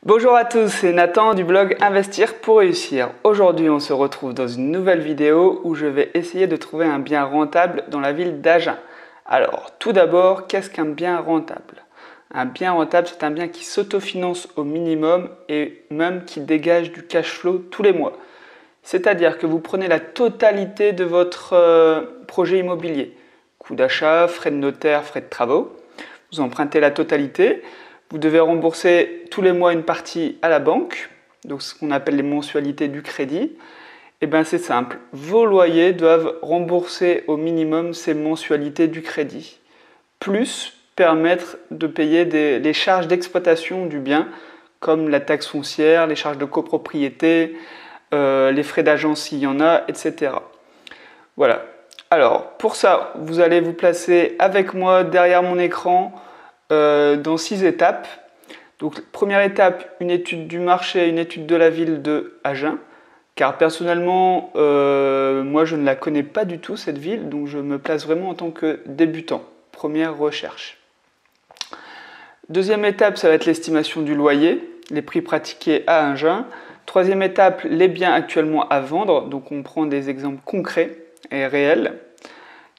Bonjour à tous, c'est Nathan du blog Investir pour réussir. Aujourd'hui, on se retrouve dans une nouvelle vidéo où je vais essayer de trouver un bien rentable dans la ville d'Agen. Alors, tout d'abord, qu'est-ce qu'un bien rentable? Un bien rentable, c'est un bien qui s'autofinance au minimum et même qui dégage du cash flow tous les mois. C'est-à-dire que vous prenez la totalité de votre projet immobilier. Coût d'achat, frais de notaire, frais de travaux. Vous empruntez la totalité. Vous devez rembourser tous les mois une partie à la banque, donc ce qu'on appelle les mensualités du crédit. Et bien c'est simple, vos loyers doivent rembourser au minimum ces mensualités du crédit, plus permettre de payer les charges d'exploitation du bien, comme la taxe foncière, les charges de copropriété, les frais d'agence s'il y en a, etc. Voilà. Alors, pour ça, vous allez vous placer avec moi derrière mon écran dans 6 étapes. Donc, première étape, une étude du marché, une étude de la ville de Agen. Car personnellement, moi je ne la connais pas du tout cette ville, donc je me place vraiment en tant que débutant. Première recherche. Deuxième étape, ça va être l'estimation du loyer, les prix pratiqués à Agen. Troisième étape, les biens actuellement à vendre, donc on prend des exemples concrets et réels.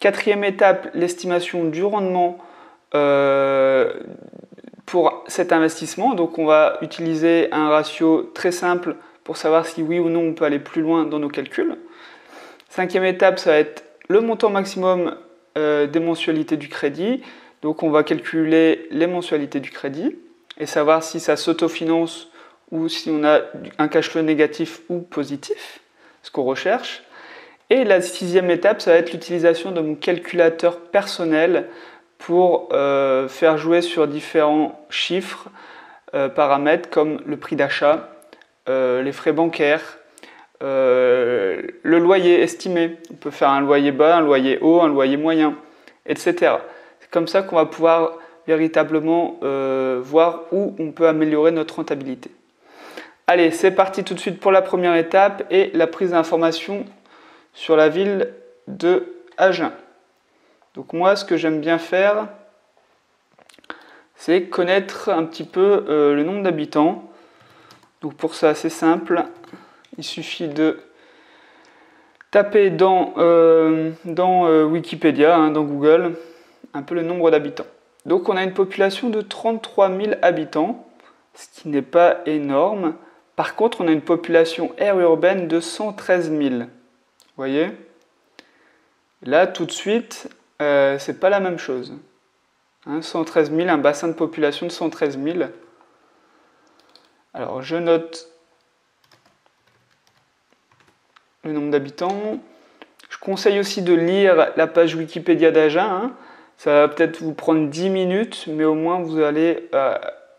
Quatrième étape, l'estimation du rendement pour cet investissement. Donc on va utiliser un ratio très simple pour savoir si oui ou non on peut aller plus loin dans nos calculs. Cinquième étape, ça va être le montant maximum des mensualités du crédit. Donc on va calculer les mensualités du crédit et savoir si ça s'autofinance ou si on a un cash flow négatif ou positif, ce qu'on recherche. Et la sixième étape, ça va être l'utilisation de mon calculateur personnel pour faire jouer sur différents chiffres, paramètres comme le prix d'achat, les frais bancaires, le loyer estimé. On peut faire un loyer bas, un loyer haut, un loyer moyen, etc. C'est comme ça qu'on va pouvoir véritablement voir où on peut améliorer notre rentabilité. Allez, c'est parti tout de suite pour la première étape et la prise d'information sur la ville de Agen. Donc moi, ce que j'aime bien faire, c'est connaître un petit peu le nombre d'habitants. Donc pour ça, c'est simple. Il suffit de taper dans Wikipédia, dans Google, un peu le nombre d'habitants. Donc on a une population de 33 000 habitants, ce qui n'est pas énorme. Par contre, on a une population aire urbaine de 113 000. Vous voyez? Là, tout de suite, c'est pas la même chose. 113 000, un bassin de population de 113 000. Alors, je note le nombre d'habitants. Je conseille aussi de lire la page Wikipédia d'Agen. Ça va peut-être vous prendre 10 minutes, mais au moins vous allez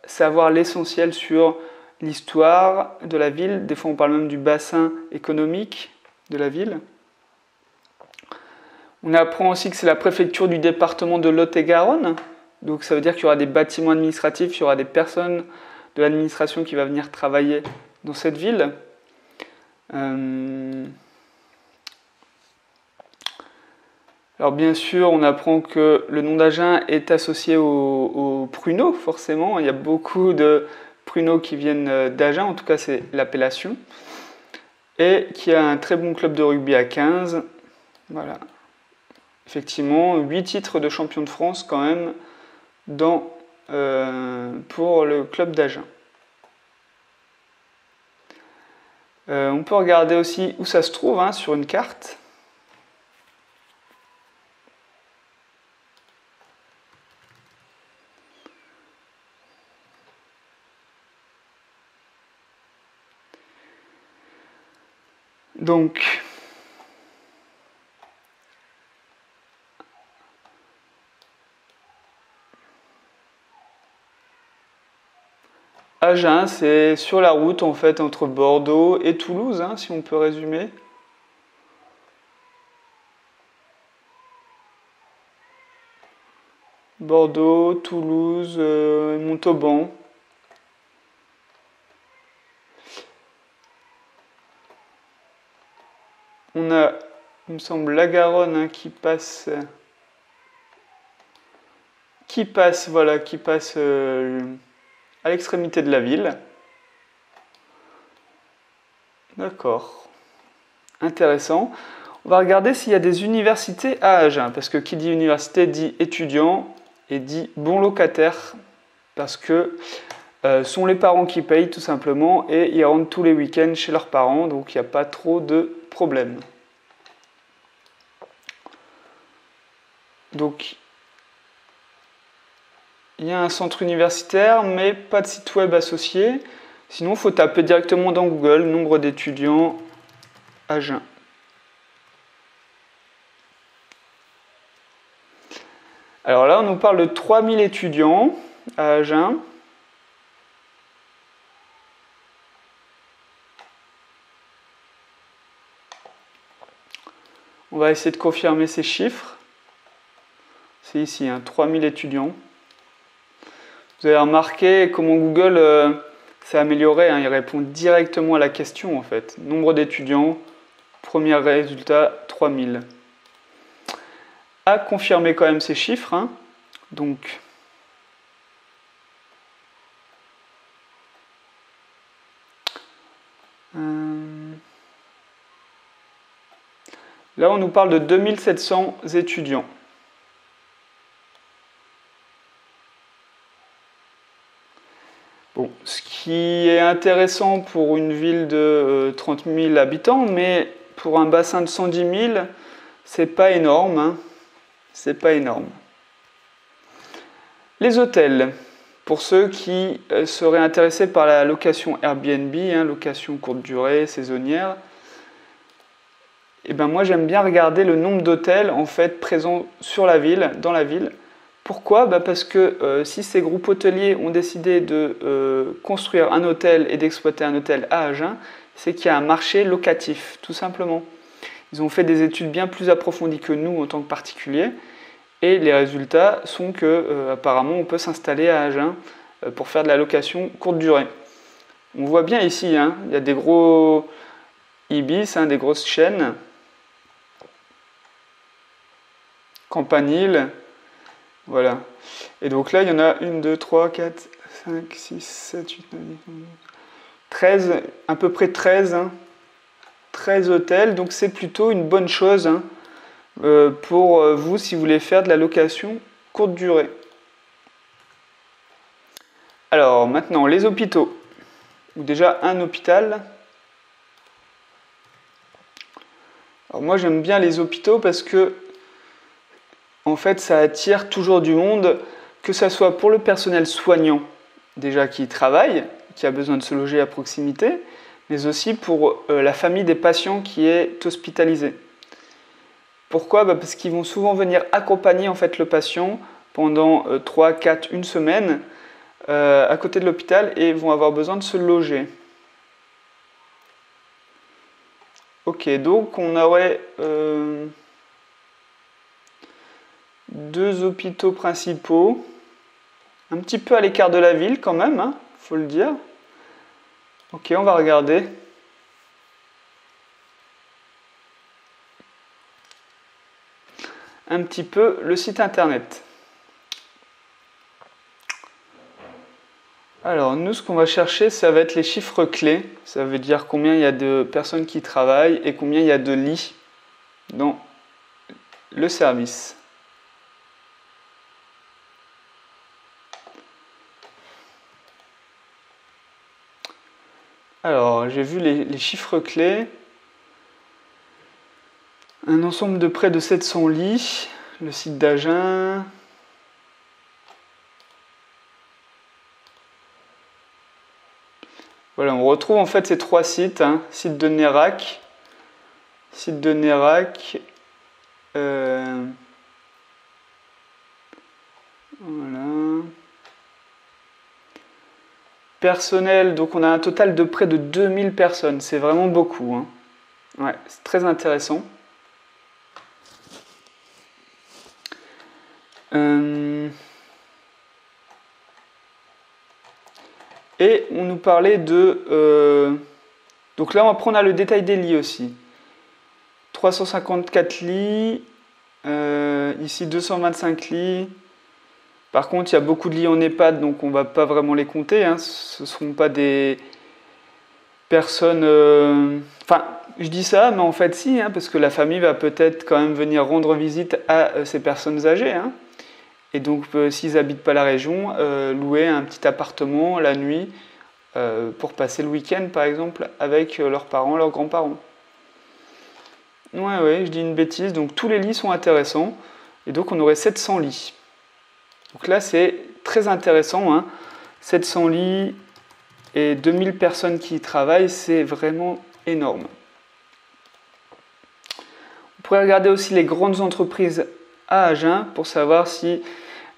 savoir l'essentiel sur l'histoire de la ville. Des fois, on parle même du bassin économique de la ville. On apprend aussi que c'est la préfecture du département de Lot-et-Garonne. Donc ça veut dire qu'il y aura des bâtiments administratifs, il y aura des personnes de l'administration qui vont venir travailler dans cette ville. Alors bien sûr, on apprend que le nom d'Agen est associé aux pruneaux, forcément. Il y a beaucoup de pruneaux qui viennent d'Agen, en tout cas c'est l'appellation. Et qu'il y a un très bon club de rugby à 15. Voilà. Effectivement, 8 titres de champion de France quand même pour le club d'Agen. On peut regarder aussi où ça se trouve sur une carte. Donc, Agen, c'est sur la route en fait entre Bordeaux et Toulouse, si on peut résumer. Bordeaux, Toulouse, Montauban. On a, il me semble, la Garonne qui passe à l'extrémité de la ville. D'accord. Intéressant. On va regarder s'il y a des universités à Agen, parce que qui dit université dit étudiant et dit bon locataire, parce que sont les parents qui payent tout simplement et ils rentrent tous les week-ends chez leurs parents, donc il n'y a pas trop de problèmes. Donc il y a un centre universitaire, mais pas de site web associé. Sinon, il faut taper directement dans Google nombre d'étudiants Agen. Alors là, on nous parle de 3000 étudiants à Agen. On va essayer de confirmer ces chiffres. C'est ici, 3000 étudiants. Vous avez remarqué comment Google s'est amélioré, il répond directement à la question en fait. Nombre d'étudiants, premier résultat, 3000. À confirmer quand même ces chiffres. Donc, là on nous parle de 2700 étudiants. Bon, ce qui est intéressant pour une ville de 30 000 habitants, mais pour un bassin de 110 000, c'est pas énorme. C'est pas énorme. Les hôtels, pour ceux qui seraient intéressés par la location Airbnb, location courte durée, saisonnière, et ben moi j'aime bien regarder le nombre d'hôtels en fait présents sur la ville, dans la ville. Pourquoi? Parce que si ces groupes hôteliers ont décidé de construire un hôtel et d'exploiter un hôtel à Agen, c'est qu'il y a un marché locatif, tout simplement. Ils ont fait des études bien plus approfondies que nous en tant que particuliers, et les résultats sont que apparemment on peut s'installer à Agen pour faire de la location courte durée. On voit bien ici, il y a des gros Ibis, des grosses chaînes. Campanile. Voilà. Et donc là, il y en a 1, 2, 3, 4, 5, 6, 7, 8, 9, 10, 11, 13, à peu près 13. 13 hôtels, donc c'est plutôt une bonne chose pour vous si vous voulez faire de la location courte durée. Alors maintenant, les hôpitaux. Ou déjà un hôpital. Alors moi j'aime bien les hôpitaux parce que en fait ça attire toujours du monde, que ce soit pour le personnel soignant déjà qui travaille, qui a besoin de se loger à proximité, mais aussi pour la famille des patients qui est hospitalisée. Pourquoi? Parce qu'ils vont souvent venir accompagner en fait le patient pendant 3, 4, une semaine à côté de l'hôpital et vont avoir besoin de se loger. Ok, donc on aurait deux hôpitaux principaux, un petit peu à l'écart de la ville quand même, faut le dire. Ok, on va regarder. Un petit peu le site internet. Alors nous, ce qu'on va chercher, ça va être les chiffres clés. Ça veut dire combien il y a de personnes qui travaillent et combien il y a de lits dans le service. Alors, j'ai vu les chiffres clés. Un ensemble de près de 700 lits. Le site d'Agen. Voilà, on retrouve en fait ces trois sites. Site de Nérac. Site de Nérac. Voilà. Personnel, donc on a un total de près de 2000 personnes. C'est vraiment beaucoup. Ouais, c'est très intéressant. Et on nous parlait de... donc là, on a le détail des lits aussi. 354 lits. Ici, 225 lits. Par contre, il y a beaucoup de lits en EHPAD, donc on ne va pas vraiment les compter. Ce ne seront pas des personne... Enfin, je dis ça, mais en fait si, hein, parce que la famille va peut-être quand même venir rendre visite à ces personnes âgées. Hein. Et donc, s'ils n'habitent pas la région, louer un petit appartement la nuit pour passer le week-end, par exemple, avec leurs parents, leurs grands-parents. Ouais, je dis une bêtise. Donc, tous les lits sont intéressants. Et donc, on aurait 700 lits. Donc là, c'est très intéressant. Hein. 700 lits et 2000 personnes qui y travaillent, c'est vraiment énorme. On pourrait regarder aussi les grandes entreprises à Agen pour savoir si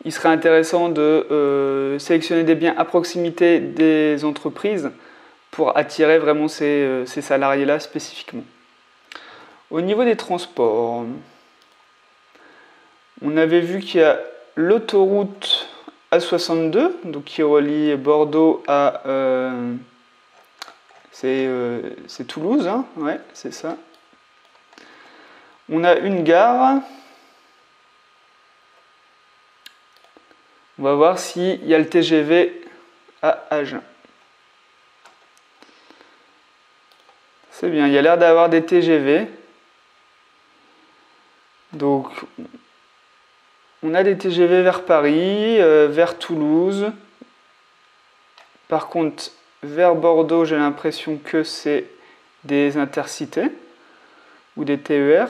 il serait intéressant de sélectionner des biens à proximité des entreprises pour attirer vraiment ces salariés-là spécifiquement. Au niveau des transports, on avait vu qu'il y a l'autoroute A62, donc qui relie Bordeaux à... c'est Toulouse, hein, ouais, c'est ça. On a une gare. On va voir s'il y a le TGV à Agen. C'est bien, il y a l'air d'avoir des TGV. Donc, on a des TGV vers Paris, vers Toulouse. Par contre, vers Bordeaux, j'ai l'impression que c'est des intercités ou des TER.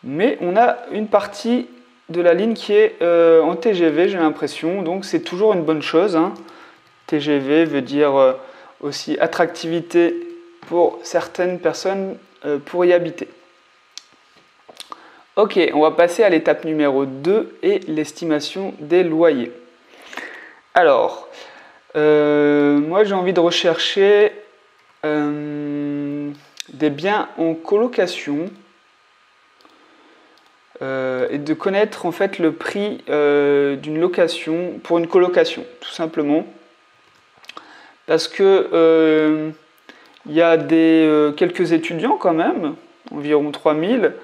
Mais on a une partie de la ligne qui est en TGV, j'ai l'impression. Donc, c'est toujours une bonne chose. Hein. TGV veut dire aussi attractivité pour certaines personnes pour y habiter. Ok, on va passer à l'étape numéro 2 et l'estimation des loyers. Alors, moi j'ai envie de rechercher des biens en colocation et de connaître en fait le prix d'une location pour une colocation, tout simplement. Parce que il y a quelques étudiants quand même, environ 3000.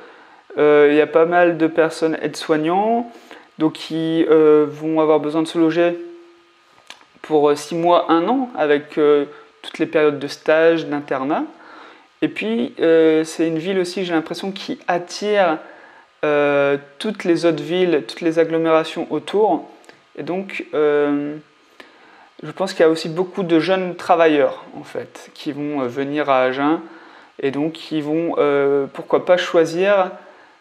Il y a pas mal de personnes aides-soignants donc qui vont avoir besoin de se loger pour 6 mois, 1 an, avec toutes les périodes de stage, d'internat. Et puis, c'est une ville aussi, j'ai l'impression, qui attire toutes les autres villes, toutes les agglomérations autour. Et donc, je pense qu'il y a aussi beaucoup de jeunes travailleurs, en fait, qui vont venir à Agen et donc qui vont, pourquoi pas, choisir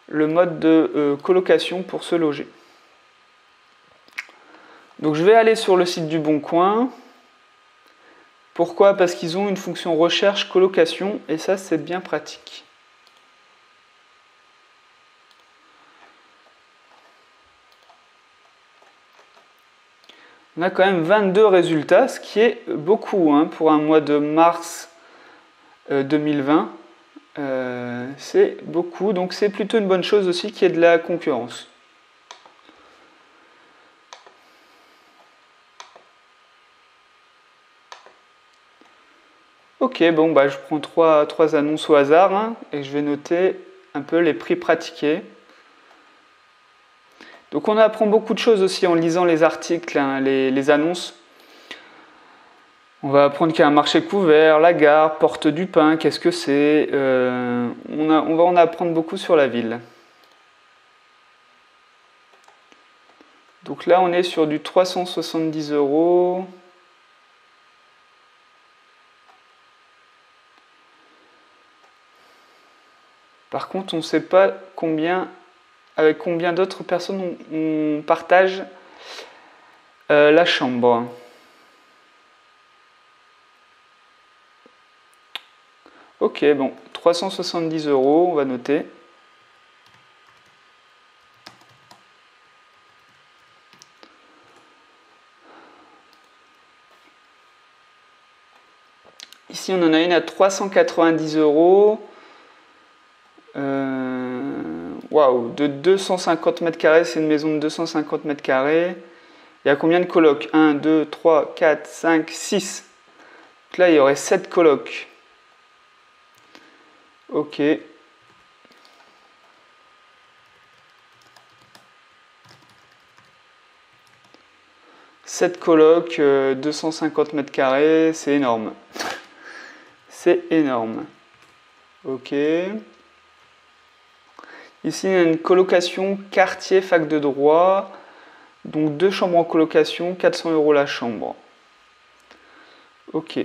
le mode de colocation pour se loger. Donc je vais aller sur le site du Bon Coin. Pourquoi? Parce qu'ils ont une fonction recherche colocation et ça c'est bien pratique. On a quand même 22 résultats, ce qui est beaucoup hein, pour un mois de mars 2020. C'est beaucoup, donc c'est plutôt une bonne chose aussi qu'il y ait de la concurrence. Ok, bon, bah, je prends trois annonces au hasard hein, et je vais noter un peu les prix pratiqués. Donc on apprend beaucoup de choses aussi en lisant les articles, hein, les annonces. On va apprendre qu'il y a un marché couvert, la gare, Porte du Pin, qu'est-ce que c'est on va en apprendre beaucoup sur la ville. Donc là on est sur du 370 €. Par contre on ne sait pas avec combien d'autres personnes on partage la chambre. Ok, bon, 370 €, on va noter. Ici, on en a une à 390 €. Waouh, de 250 mètres carrés, c'est une maison de 250 mètres carrés. Il y a combien de colocs? 1, 2, 3, 4, 5, 6. Donc là, il y aurait 7 colocs. Ok. Sept colocs, 250 mètres carrés, c'est énorme. C'est énorme. Ok. Ici, il y a une colocation quartier fac de droit. Donc 2 chambres en colocation, 400 € la chambre. Ok.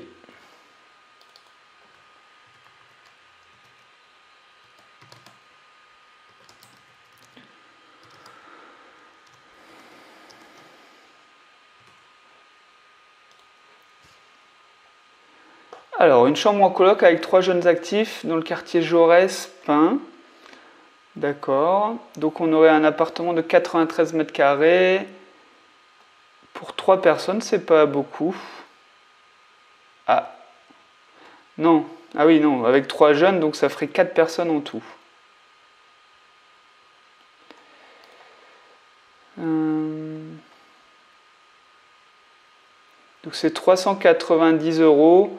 Alors, une chambre en coloc avec 3 jeunes actifs dans le quartier Jaurès, Pin. D'accord. Donc on aurait un appartement de 93 mètres carrés. Pour 3 personnes, c'est pas beaucoup. Ah. Non. Ah oui, non. Avec 3 jeunes, donc ça ferait 4 personnes en tout. Donc c'est 390 €.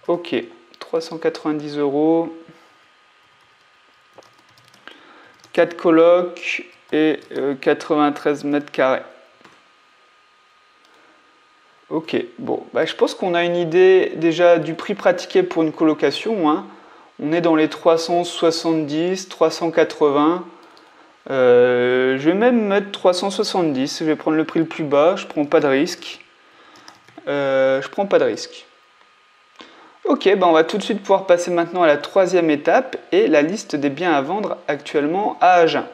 Ok. 390 €. 4 colocs et 93 mètres carrés. Ok, bon, bah, je pense qu'on a une idée déjà du prix pratiqué pour une colocation. Hein. On est dans les 370, 380. Je vais même mettre 370. Je vais prendre le prix le plus bas. Je prends pas de risque. Je prends pas de risque. Ok, bah on va tout de suite pouvoir passer maintenant à la 3e étape et la liste des biens à vendre actuellement à Agen.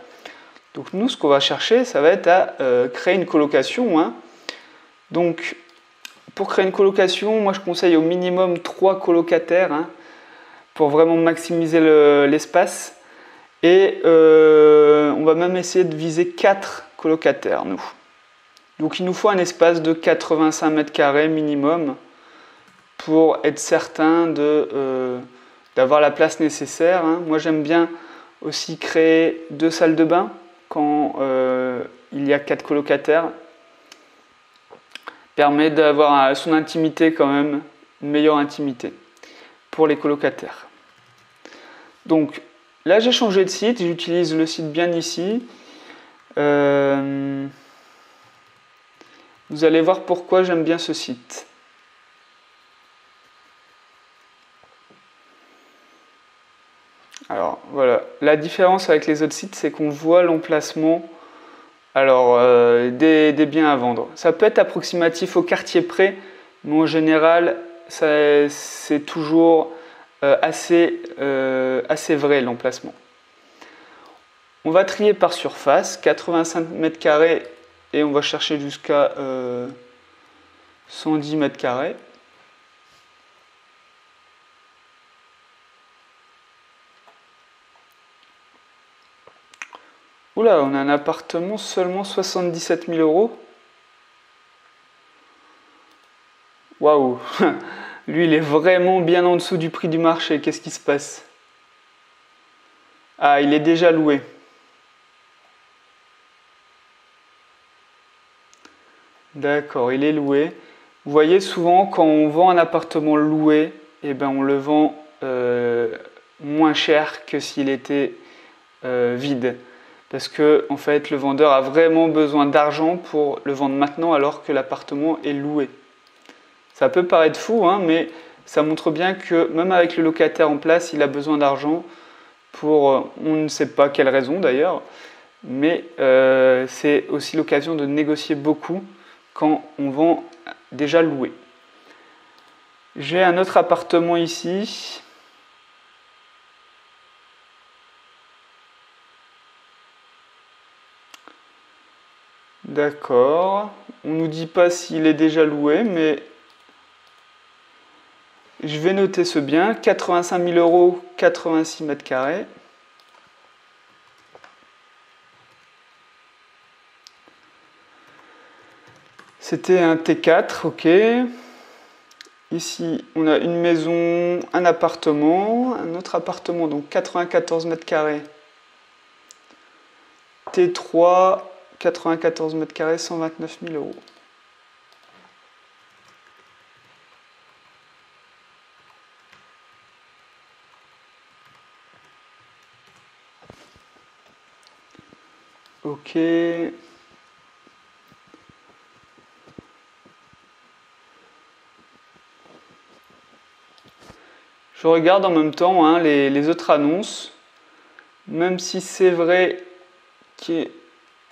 Donc nous, ce qu'on va chercher, ça va être à créer une colocation. Hein. Donc, pour créer une colocation, moi je conseille au minimum 3 colocataires hein, pour vraiment maximiser l'espace. Et on va même essayer de viser 4 colocataires, nous. Donc il nous faut un espace de 85 mètres carrés minimum pour être certain d'avoir la place nécessaire. Hein. Moi j'aime bien aussi créer 2 salles de bain quand il y a 4 colocataires. Permet d'avoir son intimité quand même, une meilleure intimité pour les colocataires. Donc là j'ai changé de site, j'utilise le site bien ici. Vous allez voir pourquoi j'aime bien ce site. Alors voilà, la différence avec les autres sites, c'est qu'on voit l'emplacement des biens à vendre. Ça peut être approximatif au quartier près, mais en général, c'est toujours assez vrai l'emplacement. On va trier par surface, 85 mètres carrés, et on va chercher jusqu'à 110 mètres carrés. Oula, on a un appartement seulement 77 000 €. Waouh. Lui, il est vraiment bien en dessous du prix du marché. Qu'est-ce qui se passe? Ah, il est déjà loué. D'accord, il est loué. Vous voyez, souvent, quand on vend un appartement loué, eh ben, on le vend moins cher que s'il était vide. Parce que, en fait, le vendeur a vraiment besoin d'argent pour le vendre maintenant alors que l'appartement est loué. Ça peut paraître fou, hein, mais ça montre bien que même avec le locataire en place, il a besoin d'argent pour on ne sait pas quelle raison d'ailleurs, mais c'est aussi l'occasion de négocier beaucoup quand on vend déjà loué. J'ai un autre appartement ici. D'accord. On ne nous dit pas s'il est déjà loué, mais je vais noter ce bien. 85 000 €, 86 mètres carrés. C'était un T4, ok. Ici, on a une maison, un appartement, un autre appartement, donc 94 mètres carrés. T3, 94 mètres carrés, 129 000 €. Ok. Je regarde en même temps hein, les autres annonces, même si c'est vrai que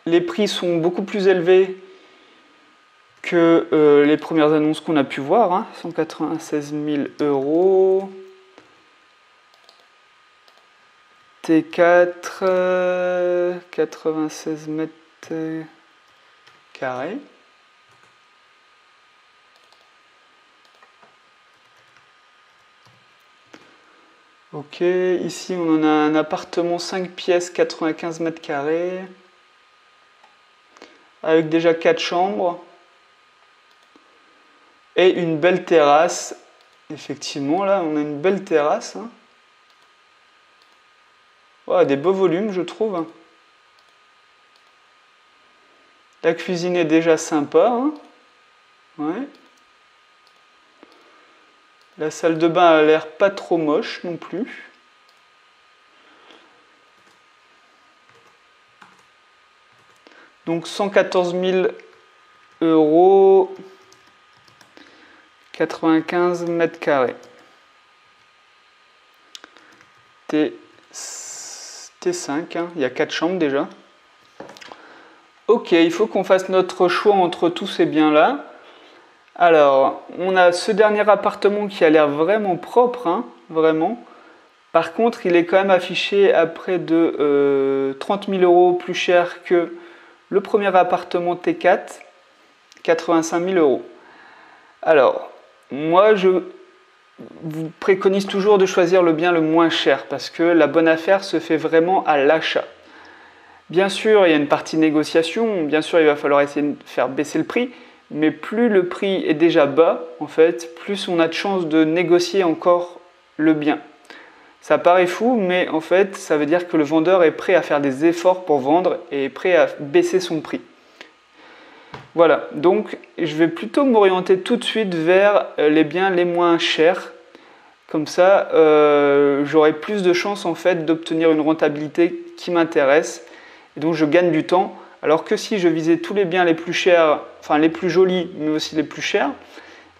les prix sont beaucoup plus élevés que les premières annonces qu'on a pu voir, hein, 196 000 €. T4, 96 mètres carrés. Ok, ici on en a un appartement 5 pièces, 95 mètres carrés, avec déjà 4 chambres, et une belle terrasse. Effectivement, là on a une belle terrasse. Hein. Ouais, des beaux volumes, je trouve. La cuisine est déjà sympa. Hein. Ouais. La salle de bain a l'air pas trop moche non plus. Donc 114 000 €, 95 mètres carrés. T5, hein. Il y a 4 chambres déjà. Ok, il faut qu'on fasse notre choix entre tous ces biens-là. Alors, on a ce dernier appartement qui a l'air vraiment propre, hein, vraiment. Par contre, il est quand même affiché à près de 30 000 € plus cher que le premier appartement T4, 85 000 €. Alors, moi, je vous préconise toujours de choisir le bien le moins cher parce que la bonne affaire se fait vraiment à l'achat. Bien sûr, il y a une partie négociation, bien sûr, il va falloir essayer de faire baisser le prix, mais plus le prix est déjà bas, en fait, plus on a de chances de négocier encore le bien. Ça paraît fou, mais en fait, ça veut dire que le vendeur est prêt à faire des efforts pour vendre et est prêt à baisser son prix. Voilà, donc je vais plutôt m'orienter tout de suite vers les biens les moins chers. Comme ça, j'aurai plus de chances en fait d'obtenir une rentabilité qui m'intéresse. Et donc je gagne du temps. Alors que si je visais tous les biens les plus chers, enfin les plus jolis, mais aussi les plus chers,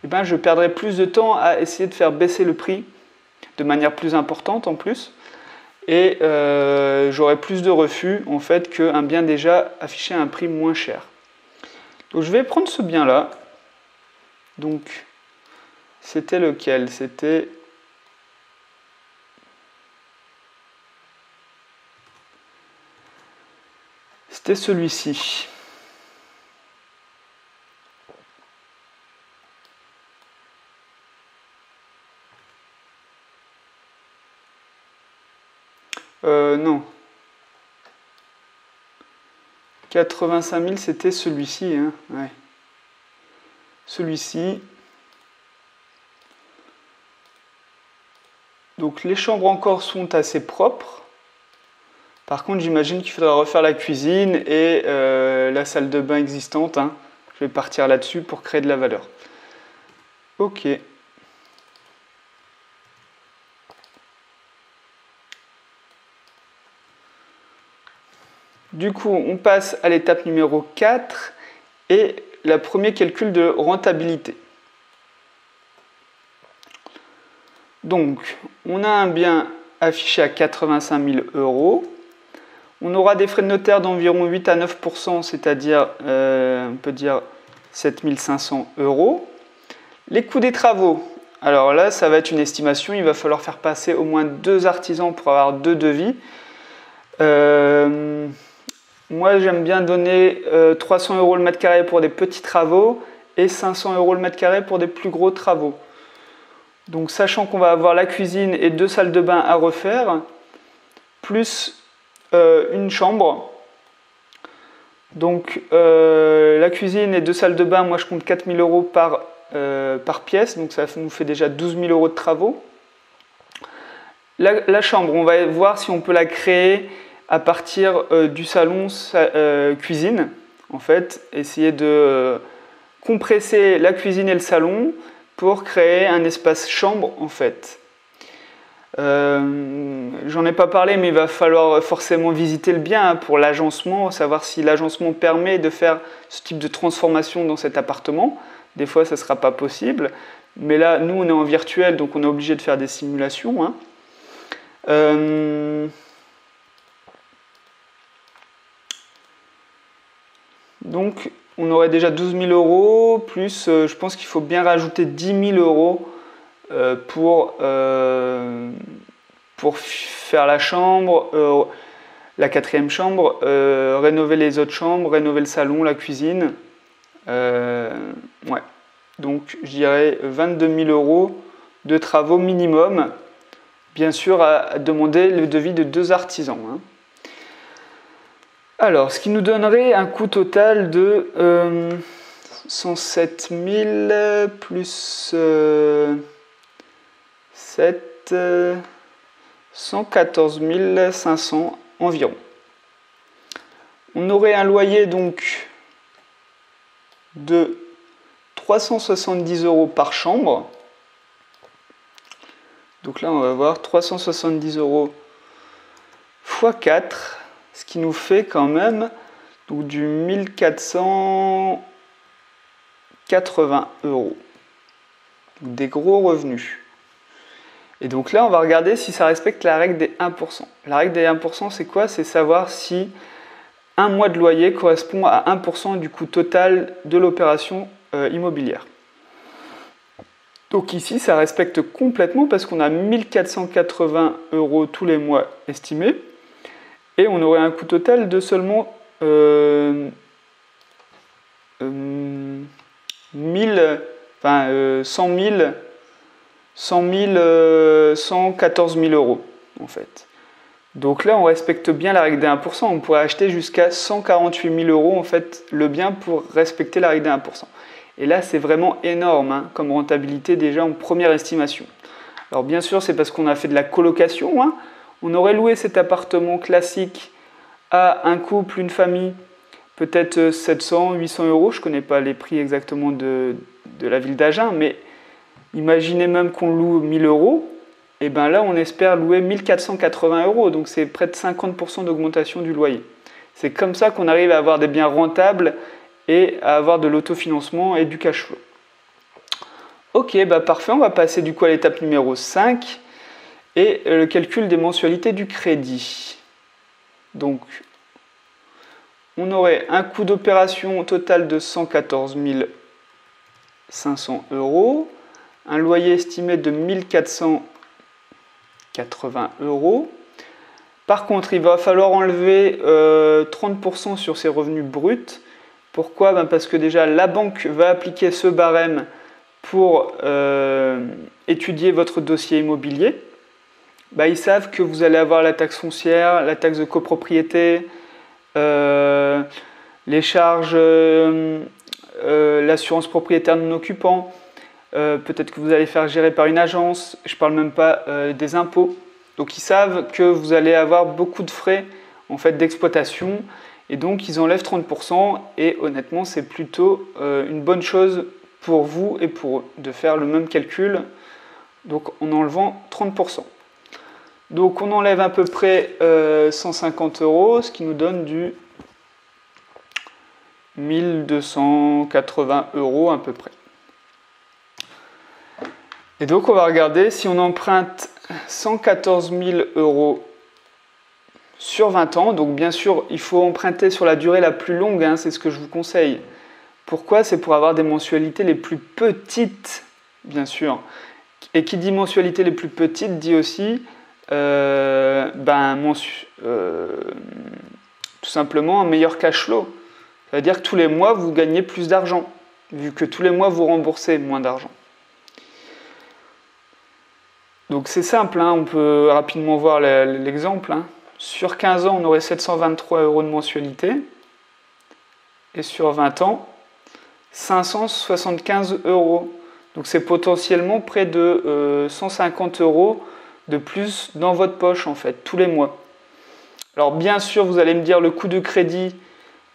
eh ben, je perdrais plus de temps à essayer de faire baisser le prix de manière plus importante en plus. Et j'aurais plus de refus en fait qu'un bien déjà affiché à un prix moins cher. Donc je vais prendre ce bien là. Donc c'était lequel? C'était celui-ci. Non. 85 000, c'était celui-ci. Hein. Ouais. Celui-ci. Donc les chambres encore sont assez propres. Par contre, j'imagine qu'il faudra refaire la cuisine et la salle de bain existante. Hein. Je vais partir là-dessus pour créer de la valeur. Ok. Du coup, on passe à l'étape numéro 4 et le premier calcul de rentabilité. Donc, on a un bien affiché à 85 000 €. On aura des frais de notaire d'environ 8 à 9 %, c'est-à-dire, on peut dire 7 500 €. Les coûts des travaux, alors là, ça va être une estimation. Il va falloir faire passer au moins 2 artisans pour avoir 2 devis. Moi, j'aime bien donner 300 € le mètre carré pour des petits travaux et 500 € le mètre carré pour des plus gros travaux. Donc, sachant qu'on va avoir la cuisine et 2 salles de bain à refaire, plus une chambre. Donc, la cuisine et 2 salles de bain, moi, je compte 4 000 € par pièce. Donc, ça nous fait déjà 12 000 € de travaux. La chambre, on va voir si on peut la créer à partir du salon cuisine, en fait, essayer de compresser la cuisine et le salon pour créer un espace chambre, en fait. J'en ai pas parlé, mais il va falloir forcément visiter le bien pour l'agencement, savoir si l'agencement permet de faire ce type de transformation dans cet appartement. Des fois, ça ne sera pas possible, Mais là, nous, on est en virtuel, donc on est obligé de faire des simulations. Hein. Donc, on aurait déjà 12 000 euros, plus je pense qu'il faut bien rajouter 10 000 euros pour faire la chambre, la 4e chambre, rénover les autres chambres, rénover le salon, la cuisine. Ouais. Donc, je dirais 22 000 euros de travaux minimum. Bien sûr, à demander le devis de 2 artisans. Hein. Alors, ce qui nous donnerait un coût total de 107 000 plus 7, 114 500 environ. On aurait un loyer donc de 370 euros par chambre. Donc là, on va voir 370 euros x 4. Ce qui nous fait quand même donc, du 1480 euros. Donc, des gros revenus. Et donc là, on va regarder si ça respecte la règle des 1%. La règle des 1%, c'est quoi? C'est savoir si un mois de loyer correspond à 1% du coût total de l'opération immobilière. Donc ici, ça respecte complètement parce qu'on a 1480 euros tous les mois estimés. Et on aurait un coût total de seulement 114 000 euros en fait. Donc là, on respecte bien la règle des 1%. On pourrait acheter jusqu'à 148 000 euros en fait le bien pour respecter la règle des 1%. Et là, c'est vraiment énorme hein, comme rentabilité déjà en première estimation. Alors bien sûr, c'est parce qu'on a fait de la colocation. Hein. On aurait loué cet appartement classique à un couple, une famille, peut-être 700, 800 euros. Je ne connais pas les prix exactement de la ville d'Agen, mais imaginez même qu'on loue 1000 euros. Et bien là, on espère louer 1480 euros. Donc c'est près de 50% d'augmentation du loyer. C'est comme ça qu'on arrive à avoir des biens rentables et à avoir de l'autofinancement et du cash flow. Ok, bah parfait. On va passer du coup à l'étape numéro 5. Et le calcul des mensualités du crédit. Donc, on aurait un coût d'opération total de 114 500 euros, un loyer estimé de 1480 euros. Par contre, il va falloir enlever 30% sur ses revenus bruts. Pourquoi? Parce que déjà, la banque va appliquer ce barème pour étudier votre dossier immobilier. Ils savent que vous allez avoir la taxe foncière, la taxe de copropriété, les charges, l'assurance propriétaire non occupant, peut-être que vous allez faire gérer par une agence, je ne parle même pas des impôts. Donc ils savent que vous allez avoir beaucoup de frais en fait, d'exploitation et donc ils enlèvent 30% et honnêtement c'est plutôt une bonne chose pour vous et pour eux de faire le même calcul donc en enlevant 30%. Donc on enlève à peu près 150 euros, ce qui nous donne du 1280 euros à peu près. Et donc on va regarder si on emprunte 114 000 euros sur 20 ans. Donc bien sûr, il faut emprunter sur la durée la plus longue, hein, c'est ce que je vous conseille. Pourquoi? C'est pour avoir des mensualités les plus petites, bien sûr. Et qui dit mensualités les plus petites dit aussi tout simplement un meilleur cash flow. Ça veut dire que tous les mois, vous gagnez plus d'argent, vu que tous les mois, vous remboursez moins d'argent. Donc c'est simple, hein, on peut rapidement voir l'exemple. Hein. Sur 15 ans, on aurait 723 euros de mensualité. Et sur 20 ans, 575 euros. Donc c'est potentiellement près de 150 euros de plus dans votre poche en fait, tous les mois. Alors bien sûr, vous allez me dire le coût de crédit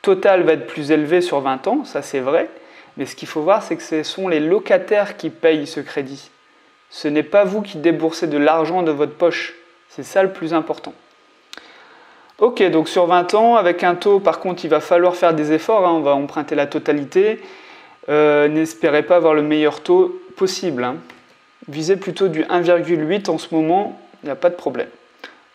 total va être plus élevé sur 20 ans, ça c'est vrai, mais ce qu'il faut voir c'est que ce sont les locataires qui payent ce crédit. Ce n'est pas vous qui déboursez de l'argent de votre poche, c'est ça le plus important. Ok, donc sur 20 ans, avec un taux, par contre il va falloir faire des efforts, hein, on va emprunter la totalité. N'espérez pas avoir le meilleur taux possible, hein. Visez plutôt du 1,8 en ce moment, il n'y a pas de problème.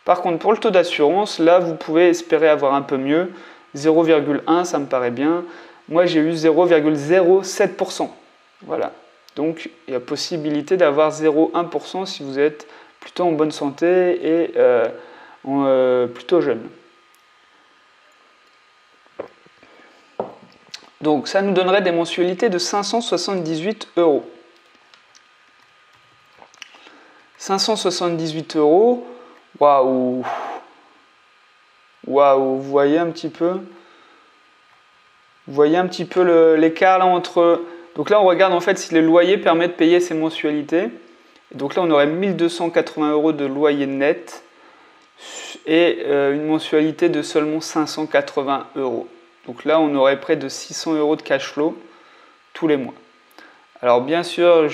Par contre, pour le taux d'assurance, là, vous pouvez espérer avoir un peu mieux. 0,1, ça me paraît bien. Moi, j'ai eu 0,07%. Voilà. Donc, il y a possibilité d'avoir 0,1% si vous êtes plutôt en bonne santé et plutôt jeune. Donc, ça nous donnerait des mensualités de 578 €. 578 €. Waouh! Waouh! Vous voyez un petit peu? Vous voyez un petit peu l'écart là entre... Donc là, on regarde en fait si le loyer permet de payer ses mensualités. Donc là, on aurait 1280 € de loyer net et une mensualité de seulement 580 €. Donc là, on aurait près de 600 € de cash flow tous les mois. Alors bien sûr,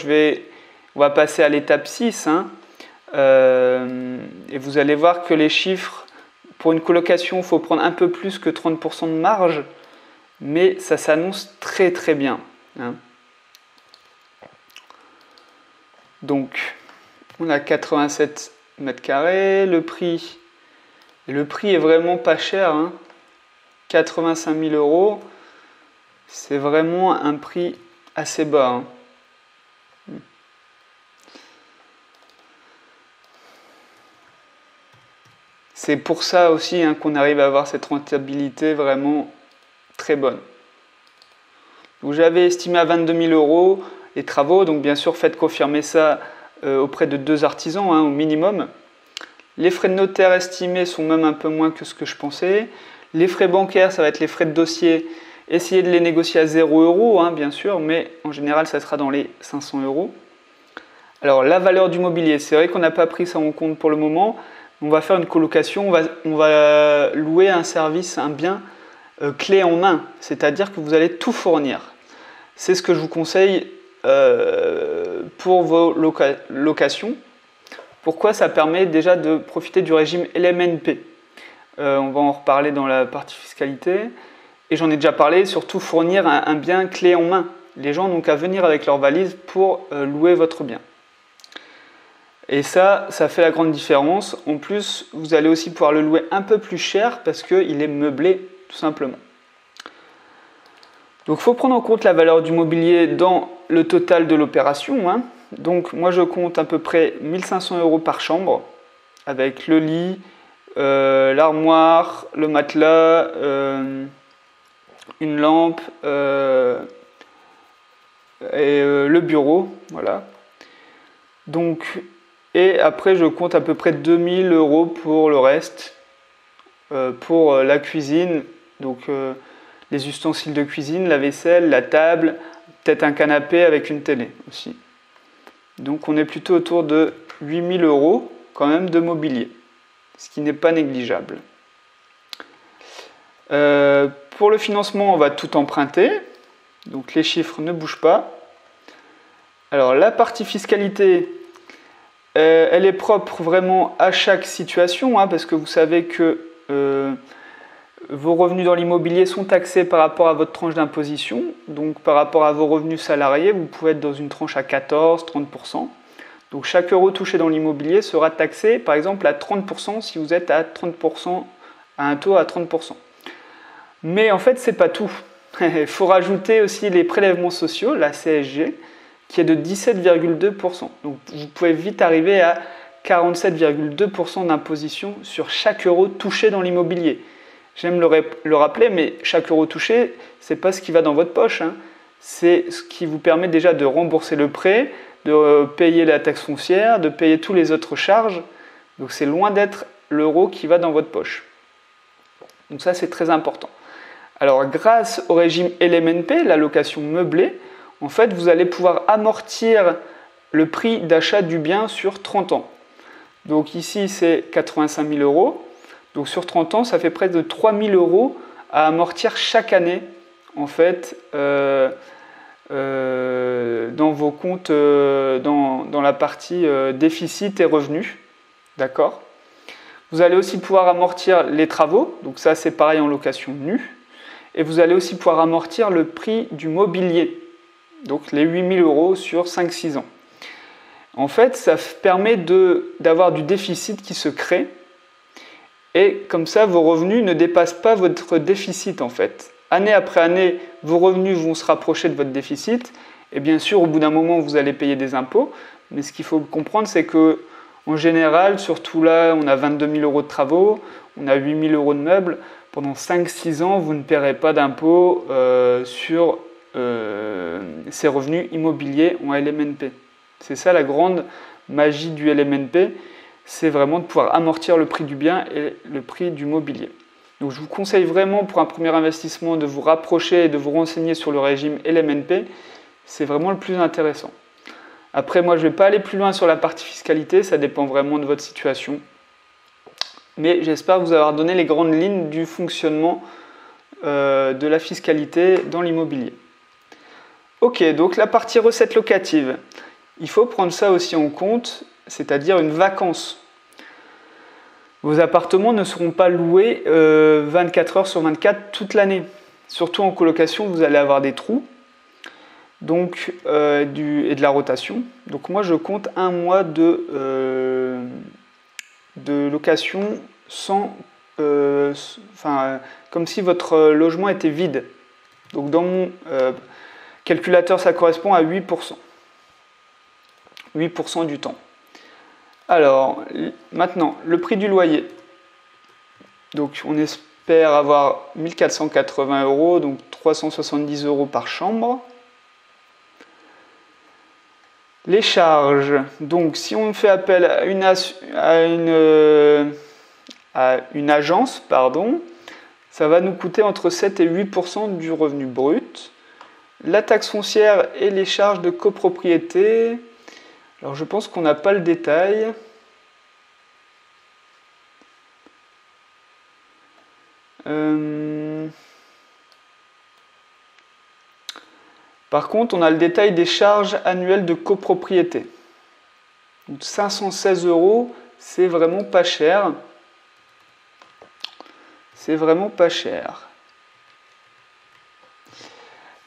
on va passer à l'étape 6. Hein, et vous allez voir que les chiffres, pour une colocation, il faut prendre un peu plus que 30% de marge. Mais ça s'annonce très très bien. Hein. Donc, on a 87 mètres carrés. Le prix est vraiment pas cher. Hein. 85 000 €. C'est vraiment un prix assez bas. Hein. C'est pour ça aussi hein, qu'on arrive à avoir cette rentabilité vraiment très bonne. J'avais estimé à 22 000 € les travaux, donc bien sûr faites confirmer ça auprès de 2 artisans hein, au minimum. Les frais de notaire estimés sont même un peu moins que ce que je pensais. Les frais bancaires, ça va être les frais de dossier. Essayez de les négocier à 0 € hein, bien sûr, mais en général ça sera dans les 500 €. Alors la valeur du mobilier, c'est vrai qu'on n'a pas pris ça en compte pour le moment. On va faire une colocation, on va louer un service, un bien clé en main, c'est-à-dire que vous allez tout fournir. C'est ce que je vous conseille pour vos locations. Pourquoi? Ça permet déjà de profiter du régime LMNP. On va en reparler dans la partie fiscalité. Et j'en ai déjà parlé, surtout fournir un bien clé en main. Les gens n'ont qu'à venir avec leur valise pour louer votre bien. Et ça fait la grande différence. En plus, vous allez aussi pouvoir le louer un peu plus cher parce qu'il est meublé, tout simplement. Donc, il faut prendre en compte la valeur du mobilier dans le total de l'opération. Hein. Donc, moi, je compte à peu près 1500 € par chambre, avec le lit, l'armoire, le matelas, une lampe et le bureau. Voilà. Donc, et après, je compte à peu près 2000 € pour le reste, pour la cuisine, donc les ustensiles de cuisine, la vaisselle, la table, peut-être un canapé avec une télé aussi. Donc on est plutôt autour de 8000 € quand même de mobilier, ce qui n'est pas négligeable. Pour le financement, on va tout emprunter, donc les chiffres ne bougent pas. Alors la partie fiscalité, elle est propre vraiment à chaque situation, hein, parce que vous savez que vos revenus dans l'immobilier sont taxés par rapport à votre tranche d'imposition. Donc par rapport à vos revenus salariés, vous pouvez être dans une tranche à 14-30%. Donc chaque euro touché dans l'immobilier sera taxé par exemple à 30% si vous êtes à 30%, à un taux à 30%. Mais en fait, c'est pas tout. Il faut rajouter aussi les prélèvements sociaux, la CSG, qui est de 17,2%. Donc vous pouvez vite arriver à 47,2% d'imposition sur chaque euro touché dans l'immobilier. J'aime le rappeler, mais chaque euro touché, ce n'est pas ce qui va dans votre poche. Hein. C'est ce qui vous permet déjà de rembourser le prêt, de payer la taxe foncière, de payer toutes les autres charges. Donc c'est loin d'être l'euro qui va dans votre poche. Donc ça, c'est très important. Alors grâce au régime LMNP, la location meublée, en fait, vous allez pouvoir amortir le prix d'achat du bien sur 30 ans. Donc ici, c'est 85 000 €. Donc sur 30 ans, ça fait près de 3 000 € à amortir chaque année, en fait, dans vos comptes, dans la partie déficit et revenus. D'accord ? Vous allez aussi pouvoir amortir les travaux, donc ça c'est pareil en location nue. Et vous allez aussi pouvoir amortir le prix du mobilier. Donc les 8 000 € sur 5-6 ans. En fait, ça permet d'avoir du déficit qui se crée. Et comme ça, vos revenus ne dépassent pas votre déficit en fait. Année après année, vos revenus vont se rapprocher de votre déficit. Et bien sûr, au bout d'un moment, vous allez payer des impôts. Mais ce qu'il faut comprendre, c'est que en général, surtout là, on a 22 000 € de travaux, on a 8 000 € de meubles. Pendant 5-6 ans, vous ne paierez pas d'impôts sur ces revenus immobiliers en LMNP. C'est ça la grande magie du LMNP, c'est vraiment de pouvoir amortir le prix du bien et le prix du mobilier. Donc je vous conseille vraiment pour un premier investissement de vous rapprocher et de vous renseigner sur le régime LMNP, c'est vraiment le plus intéressant. Après moi je ne vais pas aller plus loin sur la partie fiscalité, ça dépend vraiment de votre situation. Mais j'espère vous avoir donné les grandes lignes du fonctionnement de la fiscalité dans l'immobilier. Ok, donc la partie recettes locatives. Il faut prendre ça aussi en compte, c'est-à-dire une vacance. Vos appartements ne seront pas loués 24 heures sur 24 toute l'année. Surtout en colocation, vous allez avoir des trous donc, et de la rotation. Donc moi, je compte un mois de location sans, comme si votre logement était vide. Donc dans mon calculateur, ça correspond à 8%. 8% du temps. Alors, maintenant, le prix du loyer. Donc, on espère avoir 1 480 €, donc 370 € par chambre. Les charges. Donc, si on fait appel à une agence, ça va nous coûter entre 7 et 8% du revenu brut. La taxe foncière et les charges de copropriété. Alors je pense qu'on n'a pas le détail. Par contre, on a le détail des charges annuelles de copropriété. Donc 516 €, c'est vraiment pas cher. C'est vraiment pas cher.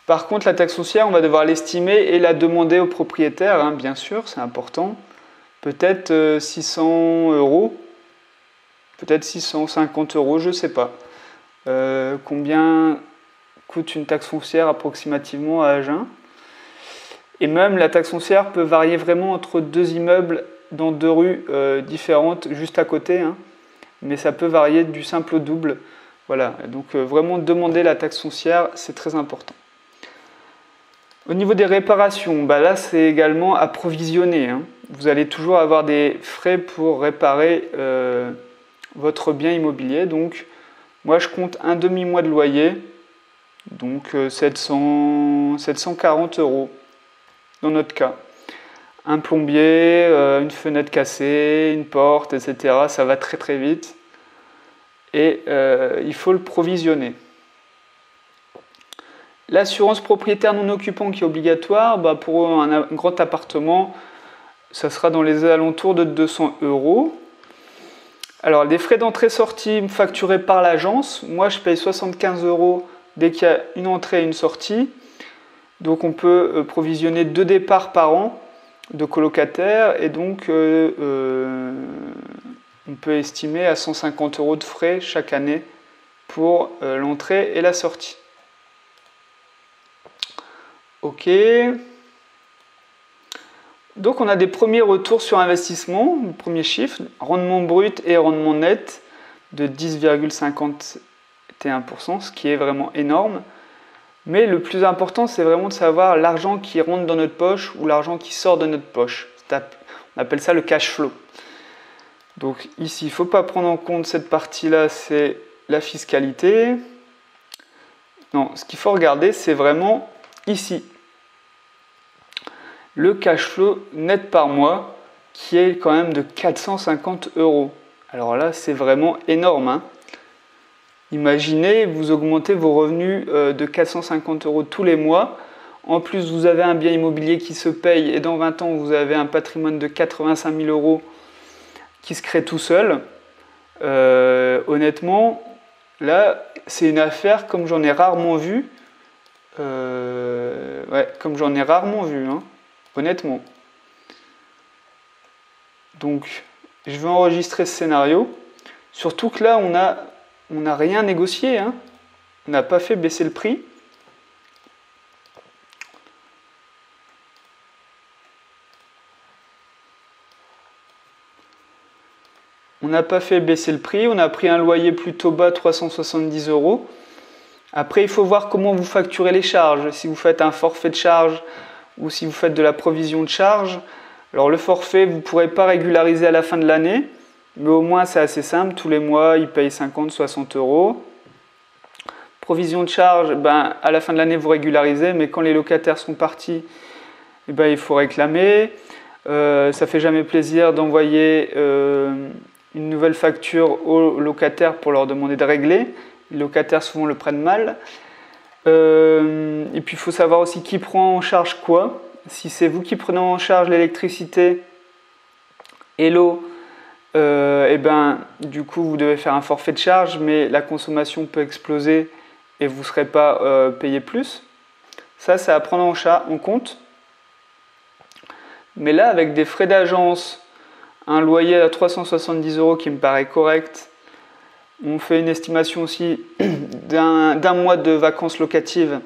Par contre, la taxe foncière, on va devoir l'estimer et la demander au propriétaire, hein, bien sûr, c'est important. Peut-être 600 €, peut-être 650 €, je ne sais pas. Combien coûte une taxe foncière approximativement à Agen? Et même la taxe foncière peut varier vraiment entre deux immeubles dans deux rues différentes, juste à côté, hein, mais ça peut varier du simple au double. Voilà, donc vraiment demander la taxe foncière, c'est très important. Au niveau des réparations, là c'est également approvisionné. Hein. Vous allez toujours avoir des frais pour réparer votre bien immobilier. Donc moi je compte un demi-mois de loyer, donc 740 € dans notre cas. Un plombier, une fenêtre cassée, une porte, etc. Ça va très très vite. Et il faut le provisionner. L'assurance propriétaire non occupant qui est obligatoire, pour un grand appartement, ça sera dans les alentours de 200 €. Alors, les frais d'entrée-sortie facturés par l'agence, moi je paye 75 € dès qu'il y a une entrée et une sortie. Donc on peut provisionner 2 départs par an de colocataires et donc on peut estimer à 150 € de frais chaque année pour l'entrée et la sortie. Ok. Donc on a des premiers retours sur investissement, le premier chiffre, rendement brut et rendement net de 10,51%, ce qui est vraiment énorme. Mais le plus important, c'est vraiment de savoir l'argent qui rentre dans notre poche ou l'argent qui sort de notre poche. On appelle ça le cash flow. Donc ici, il ne faut pas prendre en compte cette partie-là, c'est la fiscalité. Non, ce qu'il faut regarder, c'est vraiment ici. Le cash flow net par mois, qui est quand même de 450 €. Alors là, c'est vraiment énorme. Hein. Imaginez, vous augmentez vos revenus de 450 € tous les mois. En plus, vous avez un bien immobilier qui se paye et dans 20 ans, vous avez un patrimoine de 85 000 € qui se crée tout seul. Honnêtement, là, c'est une affaire comme j'en ai rarement vu. Ouais, comme j'en ai rarement vu, hein, honnêtement. Donc, je vais enregistrer ce scénario. Surtout que là, on n'a rien négocié, hein. On n'a pas fait baisser le prix. On n'a pas fait baisser le prix, on a pris un loyer plutôt bas, 370 €. Après, il faut voir comment vous facturez les charges. Si vous faites un forfait de charge ou si vous faites de la provision de charge. Alors le forfait, vous ne pourrez pas régulariser à la fin de l'année, mais au moins c'est assez simple. Tous les mois, ils payent 50, 60 €. Provision de charge, ben, à la fin de l'année, vous régularisez, mais quand les locataires sont partis, eh ben, il faut réclamer. Ça fait jamais plaisir d'envoyer une nouvelle facture aux locataires pour leur demander de régler. Les locataires souvent le prennent mal. Et puis il faut savoir aussi qui prend en charge quoi. Si c'est vous qui prenez en charge l'électricité et l'eau, et ben, du coup vous devez faire un forfait de charge, mais la consommation peut exploser et vous ne serez pas payé plus. Ça, c'est à prendre en compte. Mais là, avec des frais d'agence, un loyer à 370 € qui me paraît correct. On fait une estimation aussi d'un mois de vacances locatives.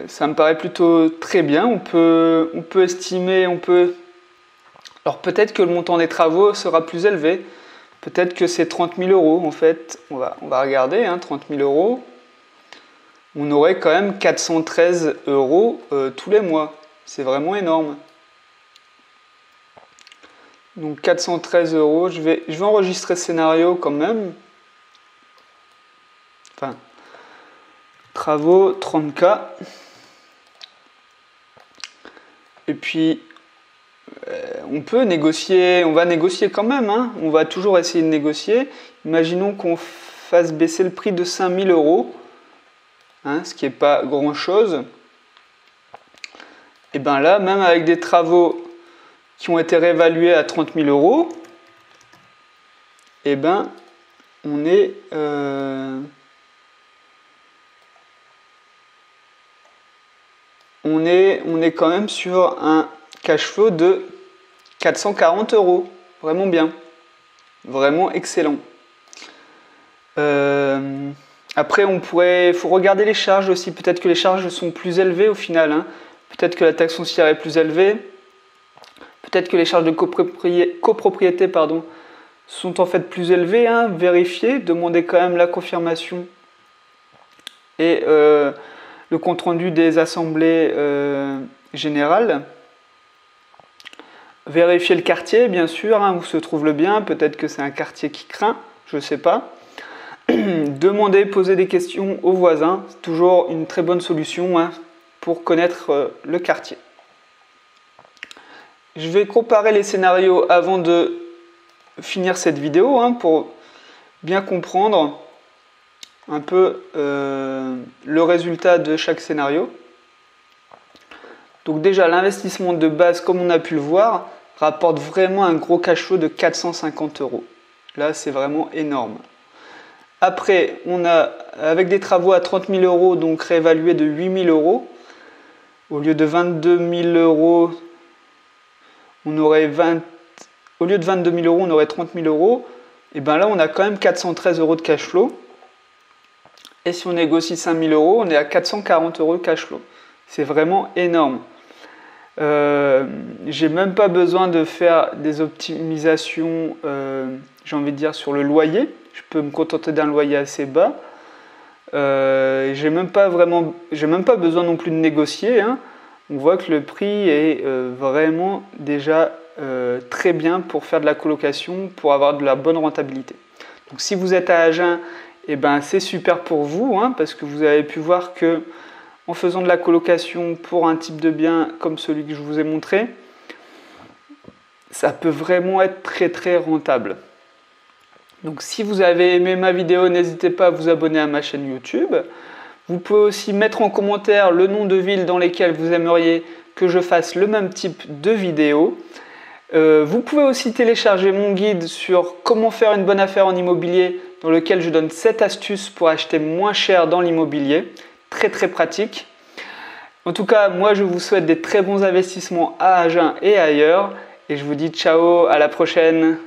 Ça me paraît plutôt très bien. On peut estimer, alors peut-être que le montant des travaux sera plus élevé. Peut-être que c'est 30 000 € en fait. On va regarder, hein, 30 000 €. On aurait quand même 413 € tous les mois. C'est vraiment énorme. Donc 413 €. Je vais enregistrer ce scénario quand même. Enfin, travaux 30K. Et puis, on peut négocier, on va négocier quand même, hein. On va toujours essayer de négocier. Imaginons qu'on fasse baisser le prix de 5 000 €. Hein, ce qui n'est pas grand chose. Et bien là, même avec des travaux qui ont été réévalués à 30 000 €, et ben on est quand même sur un cash flow de 440 €. Vraiment bien, vraiment excellent. Après, il faut regarder les charges aussi. Peut-être que les charges sont plus élevées au final, hein. Peut-être que la taxe foncière est plus élevée. Peut-être que les charges de copropriété sont en fait plus élevées, hein. Vérifiez, demandez quand même la confirmation et le compte-rendu des assemblées générales. Vérifiez le quartier, bien sûr, hein, où se trouve le bien. Peut-être que c'est un quartier qui craint, je ne sais pas. Demandez, posez des questions aux voisins, c'est toujours une très bonne solution, hein, pour connaître le quartier. Je vais comparer les scénarios avant de finir cette vidéo, hein, pour bien comprendre un peu le résultat de chaque scénario. Donc déjà, l'investissement de base, comme on a pu le voir, rapporte vraiment un gros cash flow de 450 €. Là, c'est vraiment énorme. Après, on a, avec des travaux à 30 000 €, donc réévalués de 8 000 €, au lieu de 22 000 €, on aurait 30 000 €, et bien là, on a quand même 413 € de cash flow. Et si on négocie 5 000 €, on est à 440 € de cash flow. C'est vraiment énorme. J'ai même pas besoin de faire des optimisations, j'ai envie de dire, sur le loyer. Je peux me contenter d'un loyer assez bas. J'ai même pas besoin non plus de négocier, hein. On voit que le prix est vraiment déjà très bien pour faire de la colocation, pour avoir de la bonne rentabilité. Donc si vous êtes à Agen, eh ben, c'est super pour vous, hein, parce que vous avez pu voir que en faisant de la colocation pour un type de bien comme celui que je vous ai montré, ça peut vraiment être très très rentable. Donc si vous avez aimé ma vidéo, n'hésitez pas à vous abonner à ma chaîne YouTube. Vous pouvez aussi mettre en commentaire le nom de ville dans lesquelles vous aimeriez que je fasse le même type de vidéo. Vous pouvez aussi télécharger mon guide sur comment faire une bonne affaire en immobilier dans lequel je donne 7 astuces pour acheter moins cher dans l'immobilier. Très pratique. En tout cas, moi je vous souhaite des très bons investissements à Agen et ailleurs. Et je vous dis ciao, à la prochaine.